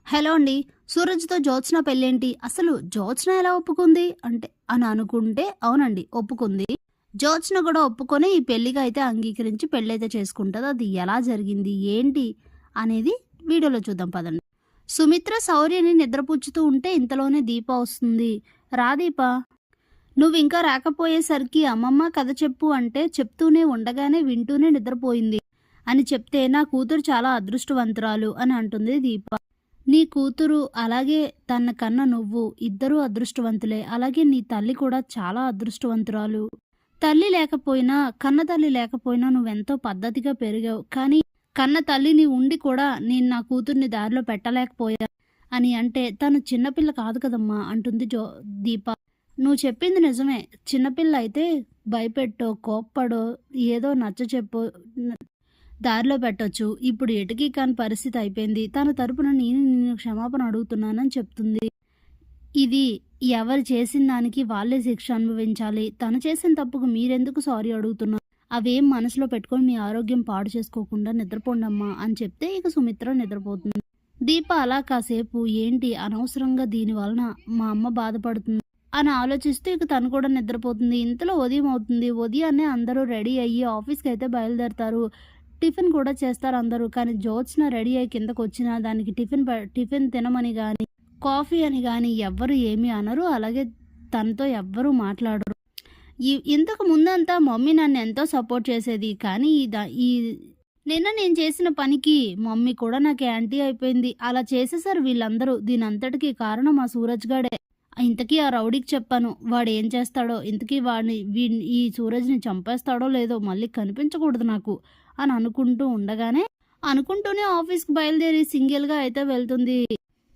Hello అండి. సూరజ్‌తో జ్యోత్స్న పెళ్ళేంటి? అసలు జ్యోత్స్న ఎలా ఒప్పుకుంది? అని అనుకుంటే అవునండి ఒప్పుకుంది. జ్యోత్స్న కూడా ఒప్పుకొని ఈ పెళ్ళికి అయితే అంగీకరించి పెళ్ళైతే చేసుకుంటది. అది ఎలా జరిగింది? ఏంటి? అనేది వీడియోలో చూద్దాం పదండి. సుమిత్ర శౌర్యని నిద్రపుచ్చుతూ ఉంటే ఇంతలోనే దీప వస్తుంది. "రా దీప, నువ్వింకా రాకపోయేసరికి అమ్మమ్మ కథ చెప్పు అంటే చెప్తూనే ఉండగానే వింటూనే నిద్రపోయింది" అని చెప్తే, "నా కూతురు చాలా అదృష్టవంతురాలు" అని అంటుంది దీప. నీ కూతురు అలాగే తన కన్న నువ్వు ఇద్దరూ అదృష్టవంతులే. అలాగే నీ తల్లి కూడా చాలా అదృష్టవంతురాలు. తల్లి లేకపోయినా, కన్న తల్లి లేకపోయినా నువ్వెంతో పద్ధతిగా పెరిగావు. కానీ కన్న తల్లిని ఉండి కూడా నేను నా కూతుర్ని దారిలో పెట్టలేకపోయా అని అంటే, తను చిన్నపిల్ల కాదు కదమ్మా అంటుంది దీప. నువ్వు చెప్పింది నిజమే. చిన్నపిల్ల అయితే భయపెట్టో, కోప్పడో, ఏదో నచ్చచెప్పో దారిలో పెట్టొచ్చు. ఇప్పుడు ఎటికి కాని పరిస్థితి అయిపోయింది. తన తరపున నేను నిన్ను క్షమాపణ అడుగుతున్నానని చెప్తుంది. ఇది ఎవరు చేసిన దానికి వాళ్ళే శిక్ష అనుభవించాలి. తను చేసిన తప్పుకు మీరెందుకు సారీ అడుగుతున్నారు? అవేం మనసులో పెట్టుకొని మీ ఆరోగ్యం పాడు చేసుకోకుండా నిద్రపోండమ్మా అని చెప్తే ఇక సుమిత్ర నిద్రపోతుంది. దీప అలా కాసేపు ఏంటి అనవసరంగా దీని వలన మా అమ్మ బాధపడుతుంది అని ఆలోచిస్తూ ఇక తను కూడా నిద్రపోతుంది. ఇంతలో ఉదయం అవుతుంది. ఉదయాన్నే అందరూ రెడీ అయ్యి ఆఫీస్కి అయితే బయలుదేరతారు. టిఫిన్ కూడా చేస్తారు అందరూ. కానీ జ్యోత్స్న రెడీ అయ్యి కిందకొచ్చినా దానికి టిఫిన్ తినమని గాని, కాఫీ అని గాని ఎవ్వరు ఏమీ అనరు. అలాగే తనతో ఎవ్వరూ మాట్లాడరు. ఇంతకు ముందంతా మమ్మీ నన్ను ఎంతో సపోర్ట్ చేసేది. కానీ ఈ నిన్న నేను చేసిన పనికి మమ్మీ కూడా నాకు యాంటీ అయిపోయింది. అలా చేసేసారు వీళ్ళందరూ. దీనంతటికీ కారణం ఆ సూరజ్ గాడే. ఇంతకీ ఆ రౌడీకి చెప్పాను. వాడు ఏం చేస్తాడో, ఇంతకీ ఈ సూరజ్ని చంపేస్తాడో లేదో మళ్ళీ కనిపించకూడదు నాకు అని అనుకుంటూనే ఆఫీస్కి బయలుదేరి సింగిల్గా అయితే వెళ్తుంది.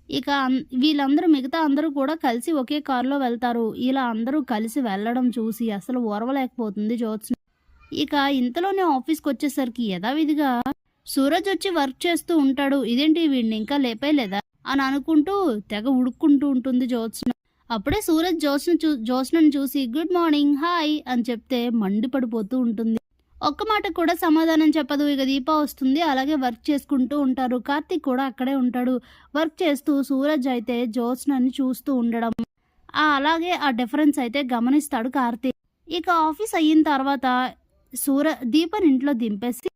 ఇక వీళ్ళందరూ మిగతా అందరూ కూడా కలిసి ఒకే కారులో వెళ్తారు. ఇలా అందరూ కలిసి వెళ్ళడం చూసి అసలు ఓర్వలేకపోతుంది జ్యోత్స్న. ఇక ఇంతలోనే ఆఫీస్కి వచ్చేసరికి యథావిధిగా సూరజ్ వచ్చి వర్క్ చేస్తూ ఉంటాడు. ఇదేంటి వీడిని ఇంకా లేపేలేదా అని అనుకుంటూ తెగ ఉడుక్కుంటూ ఉంటుంది జ్యోత్స్న. అప్పుడే సూరజ్ జ్యోత్స్నను చూసి గుడ్ మార్నింగ్, హాయ్ అని చెప్తే మండిపడిపోతూ ఉంటుంది. ఒక్క మాట కూడా సమాధానం చెప్పదు. ఇక దీప వస్తుంది. అలాగే వర్క్ చేసుకుంటూ ఉంటారు. కార్తీక్ కూడా అక్కడే ఉంటాడు. వర్క్ చేస్తూ సూరజ్ అయితే జ్యోత్స్నని చూస్తూ ఉండడం, అలాగే ఆ డిఫరెన్స్ అయితే గమనిస్తాడు కార్తీక్. ఇక ఆఫీస్ అయిన తర్వాత దీపని ఇంట్లో దింపేసి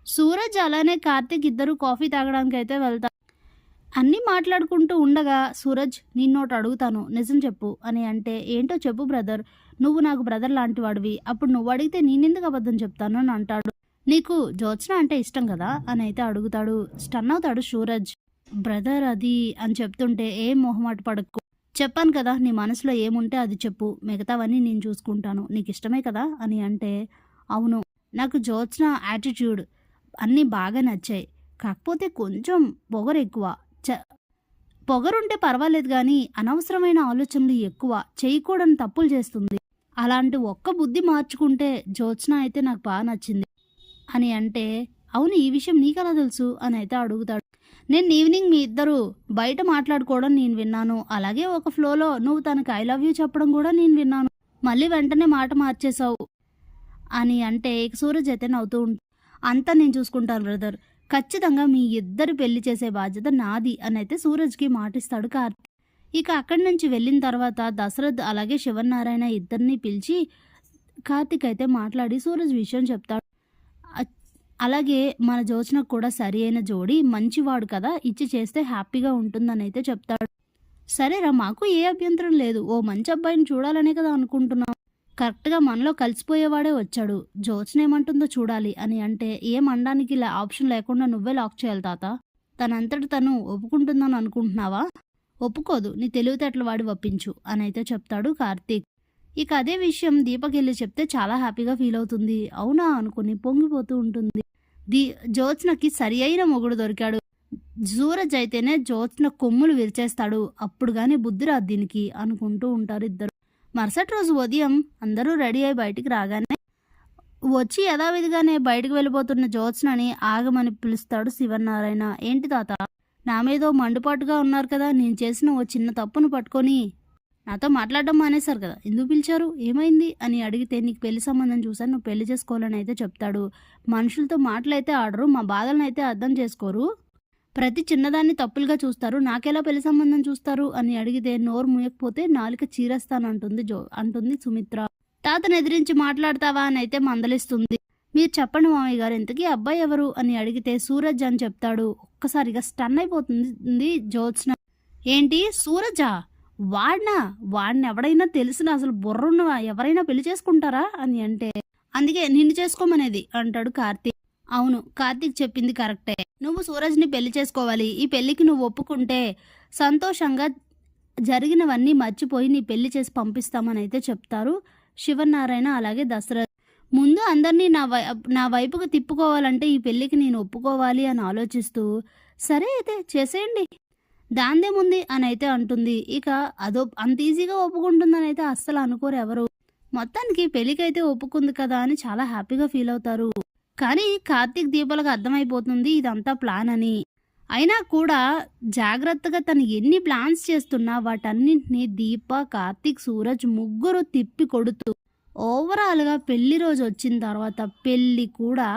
సూరజ్ అలానే కార్తీక్ ఇద్దరు కాఫీ తాగడానికి అయితే వెళ్తారు. అన్నీ మాట్లాడుకుంటూ ఉండగా సూరజ్, నిన్నోటి అడుగుతాను, నిజం చెప్పు అని అంటే, ఏంటో చెప్పు బ్రదర్, నువ్వు నాకు బ్రదర్ లాంటి వాడివి. అప్పుడు నువ్వు అడిగితే నేనెందుకు అబద్ధం చెప్తాను అని అంటాడు. నీకు జ్యోత్స్న అంటే ఇష్టం కదా అని అయితే అడుగుతాడు. స్టన్ అవుతాడు సూరజ్. బ్రదర్ అది అని చెప్తుంటే, ఏం మొహమాట పడకు, చెప్పాను కదా నీ మనసులో ఏముంటే అది చెప్పు, మిగతావన్నీ నేను చూసుకుంటాను, నీకు ఇష్టమే కదా అని అంటే, అవును, నాకు జ్యోత్స్న యాటిట్యూడ్ అన్నీ బాగా నచ్చాయి. కాకపోతే కొంచెం పొగరు ఎక్కువ. పొగరుంటే పర్వాలేదు కానీ అనవసరమైన ఆలోచనలు ఎక్కువ, చేయకూడని తప్పులు చేస్తుంది. అలాంటి ఒక్క బుద్ధి మార్చుకుంటే జ్యోత్స్న అయితే నాకు బాగా నచ్చింది అని అంటే, అవును, ఈ విషయం నీకలా తెలుసు అని అయితే అడుగుతాడు. నేను ఈవినింగ్ మీ ఇద్దరు బయట మాట్లాడుకోవడం నేను విన్నాను. అలాగే ఒక ఫ్లోలో నువ్వు తనకి ఐ లవ్ యూ చెప్పడం కూడా నేను విన్నాను. మళ్ళీ వెంటనే మాట మార్చేశావు అని అంటే సూరజ్ అయితే నవ్వుతూ అంతా నేను చూసుకుంటాను బ్రదర్, ఖచ్చితంగా మీ ఇద్దరు పెళ్లి చేసే బాధ్యత నాది అని అయితే సూరజ్కి మాటిస్తాడు కార్తీక్. ఇక అక్కడి నుంచి వెళ్ళిన తర్వాత దశరథ్ అలాగే శివనారాయణ ఇద్దరిని పిలిచి కార్తీక్ అయితే మాట్లాడి సూరజ్ విషయం చెప్తాడు. అలాగే మన జ్యోత్స్నకు కూడా సరి అయిన జోడి, మంచివాడు కదా, ఇచ్చి చేస్తే హ్యాపీగా ఉంటుందని అయితే చెప్తాడు. సరేరా, మాకు ఏ అభ్యంతరం లేదు. ఓ మంచి అబ్బాయిని చూడాలనే కదా అనుకుంటున్నాం. కరెక్ట్గా మనలో కలిసిపోయేవాడే వచ్చాడు. జ్యోత్స్న ఏమంటుందో చూడాలి అని అంటే, ఏం అనడానికి ఆప్షన్ లేకుండా నువ్వే లాక్ చేయాలి తాత. తనంతటి తను ఒప్పుకుంటుందని అనుకుంటున్నావా? ఒప్పుకోదు, నీ తెలివితేటలు వాడి ఒప్పించు అని అయితే చెప్తాడు కార్తీక్. ఇక అదే విషయం దీపకి వెళ్ళి చెప్తే చాలా హ్యాపీగా ఫీల్ అవుతుంది. అవునా అనుకుని పొంగిపోతూ ఉంటుంది. జ్యోత్స్నకి సరి అయిన మొగుడు దొరికాడు. సూరజ్ అయితేనే జ్యోత్స్న కొమ్ములు విరిచేస్తాడు. అప్పుడు కానీ బుద్ధి రాదు దీనికి అనుకుంటూ ఉంటారు ఇద్దరు. మరుసటి రోజు ఉదయం అందరూ రెడీ అయి బయటికి రాగానే వచ్చి యథావిధిగానే బయటకు వెళ్ళిపోతున్న జ్యోత్స్నని ఆగమని పిలుస్తాడు శివనారాయణ. ఏంటి తాత, నా మీదో మండుపాటుగా ఉన్నారు కదా, నేను చేసిన ఓ చిన్న తప్పును పట్టుకొని నాతో మాట్లాడడం మానేశారు కదా, ఎందుకు పిలిచారు, ఏమైంది అని అడిగితే, నీకు పెళ్లి సంబంధం చూసాను, నువ్వు పెళ్లి చేసుకోవాలని అయితే చెప్తాడు. మనుషులతో మాటలైతే ఆడరు, మా బాధలను అయితే అర్థం చేసుకోరు, ప్రతి చిన్నదాన్ని తప్పులుగా చూస్తారు. నాకెలా పెళ్లి సంబంధం చూస్తారు అని అడిగితే నోరు మూయకపోతే నాలుక అంటుంది సుమిత్ర. తాతను ఎదిరించి మాట్లాడతావా అని అయితే మందలిస్తుంది. మీరు చెప్పండి మామయ్య గారు, ఇంతకీ అబ్బాయి ఎవరు అని అడిగితే సూరజ్ అని చెప్తాడు. ఒక్కసారిగా స్టన్ అయిపోతుంది జ్యోత్స్న. ఏంటి సూరజా? వాడిని ఎవడైనా తెలిసిన అసలు బుర్రున్న ఎవరైనా పెళ్లి చేసుకుంటారా అని అంటే, అందుకే నిన్ను చేసుకోమనేది అంటాడు కార్తీక్. అవును, కార్తీక్ చెప్పింది కరెక్టే. నువ్వు సూరజ్ని పెళ్లి చేసుకోవాలి. ఈ పెళ్లికి నువ్వు ఒప్పుకుంటే సంతోషంగా జరిగినవన్నీ మర్చిపోయి నీ పెళ్లి చేసి పంపిస్తామని అయితే చెప్తారు శివనారాయణ అలాగే దశరథ్. ముందు అందరినీ నా వైపుకు తిప్పుకోవాలంటే ఈ పెళ్లికి నేను ఒప్పుకోవాలి అని ఆలోచిస్తూ, సరే అయితే చేసేయండి, దాందేముంది అని అయితే అంటుంది. ఇక అంత ఈజీగా ఒప్పుకుంటుందని అయితే అస్సలు అనుకోరు ఎవరు. మొత్తానికి పెళ్లికైతే ఒప్పుకుంది కదా అని చాలా హ్యాపీగా ఫీల్ అవుతారు. కానీ కార్తీక్ దీపాలకు అర్థమైపోతుంది ఇదంతా ప్లాన్ అని. అయినా కూడా జాగ్రత్తగా తను ఎన్ని ప్లాన్స్ చేస్తున్నా వాటన్నింటినీ దీప, కార్తీక్, సూరజ్ ముగ్గురు తిప్పి కొడుతూ ఓవరాల్గా పెళ్లి రోజు వచ్చిన తర్వాత పెళ్ళి కూడా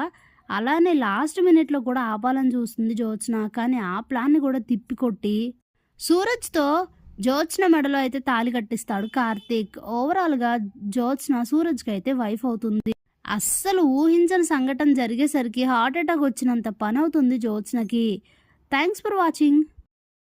అలానే లాస్ట్ మినిట్లో కూడా ఆపాలని చూస్తుంది జ్యోత్స్న. కానీ ఆ ప్లాన్ని కూడా తిప్పికొట్టి సూరజ్తో జ్యోత్స్న మెడలో అయితే తాళి కట్టిస్తాడు కార్తీక్. ఓవరాల్గా జ్యోత్స్న సూరజ్కి అయితే వైఫ్ అవుతుంది. అస్సలు ఊహించని సంఘటన జరిగేసరికి హార్ట్ అటాక్ వచ్చినంత పని అవుతుంది జ్యోత్స్నకి. Thanks for watching.